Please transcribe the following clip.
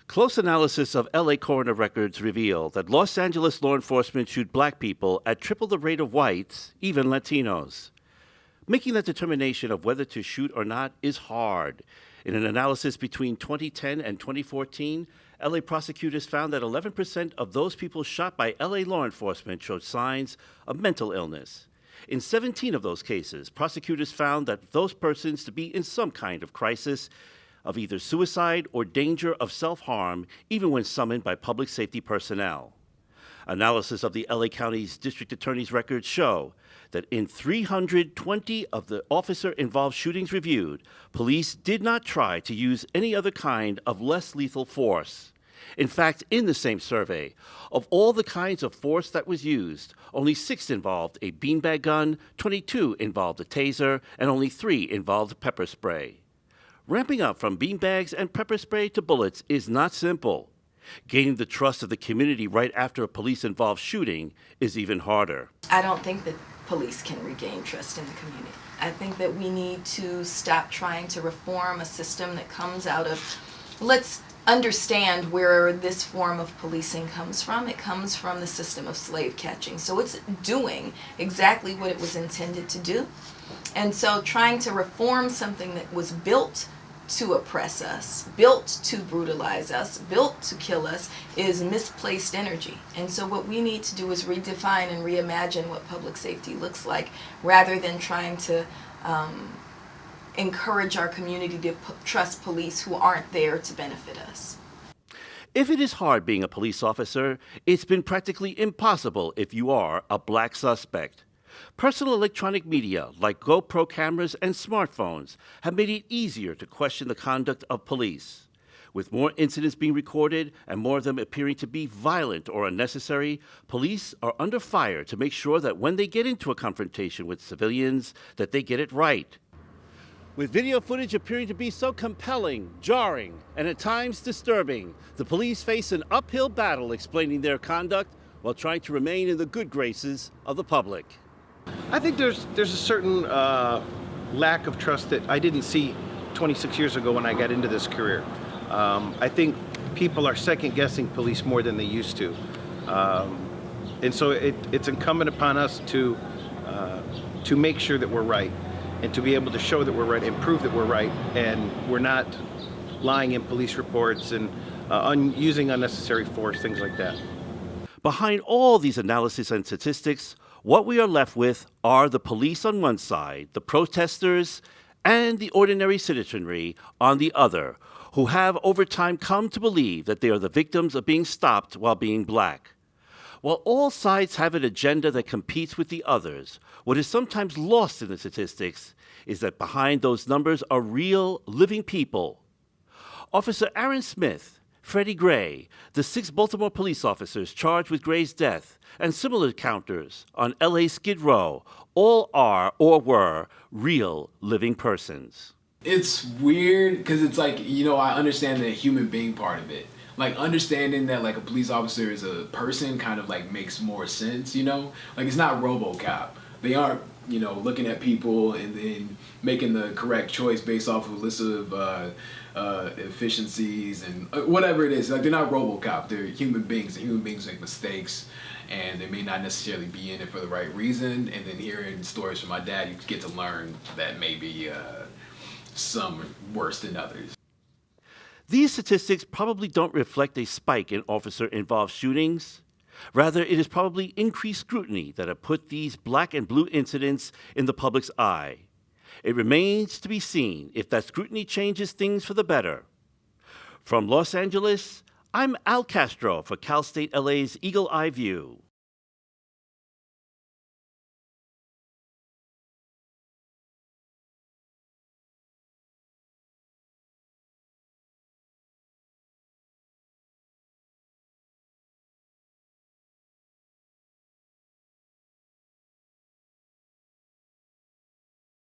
Close analysis of LA coroner records reveal that Los Angeles law enforcement shoot black people at triple the rate of whites, even Latinos. Making that determination of whether to shoot or not is hard. In an analysis between 2010 and 2014, LA prosecutors found that 11% of those people shot by LA law enforcement showed signs of mental illness. In 17 of those cases, prosecutors found that those persons to be in some kind of crisis of either suicide or danger of self-harm, even when summoned by public safety personnel. Analysis of the LA County's district attorney's records show that in 320 of the officer-involved shootings reviewed, police did not try to use any other kind of less lethal force. In fact, in the same survey, of all the kinds of force that was used, only 6 involved a beanbag gun, 22 involved a taser, and only 3 involved pepper spray. Ramping up from beanbags and pepper spray to bullets is not simple. Gaining the trust of the community right after a police-involved shooting is even harder. I don't think that police can regain trust in the community. I think that we need to stop trying to reform a system that comes out of, let's understand where this form of policing comes from. It comes from the system of slave catching. So it's doing exactly what it was intended to do. And so trying to reform something that was built to oppress us, built to brutalize us, built to kill us, is misplaced energy. And so what we need to do is redefine and reimagine what public safety looks like, rather than trying to encourage our community to trust police who aren't there to benefit us. If it is hard being a police officer, it's been practically impossible if you are a black suspect. Personal electronic media like GoPro cameras and smartphones have made it easier to question the conduct of police. With more incidents being recorded and more of them appearing to be violent or unnecessary, police are under fire to make sure that when they get into a confrontation with civilians, that they get it right. With video footage appearing to be so compelling, jarring, and at times disturbing, the police face an uphill battle explaining their conduct while trying to remain in the good graces of the public. I think there's a certain lack of trust that I didn't see 26 years ago when I got into this career. I think people are second-guessing police more than they used to. And so it's incumbent upon us to make sure that we're right, and to be able to show that we're right and prove that we're right, and we're not lying in police reports and using unnecessary force, things like that. Behind all these analyses and statistics, what we are left with are the police on one side, the protesters, and the ordinary citizenry on the other, who have over time come to believe that they are the victims of being stopped while being black. While all sides have an agenda that competes with the others, what is sometimes lost in the statistics is that behind those numbers are real, living people. Officer Aaron Smith, Freddie Gray, the 6 Baltimore police officers charged with Gray's death, and similar encounters on LA Skid Row, all are or were real living persons. It's weird because it's like, I understand the human being part of it. Like, understanding that like a police officer is a person kind of like makes more sense, Like, it's not RoboCop. They aren't, looking at people and then making the correct choice based off of a list of efficiencies and whatever it is. Like, they're not RoboCop. They're human beings. And human beings make mistakes, and they may not necessarily be in it for the right reason. And then hearing stories from my dad, you get to learn that maybe some are worse than others. These statistics probably don't reflect a spike in officer-involved shootings. Rather, it is probably increased scrutiny that have put these black and blue incidents in the public's eye. It remains to be seen if that scrutiny changes things for the better. From Los Angeles, I'm Al Castro for Cal State LA's Eagle Eye View.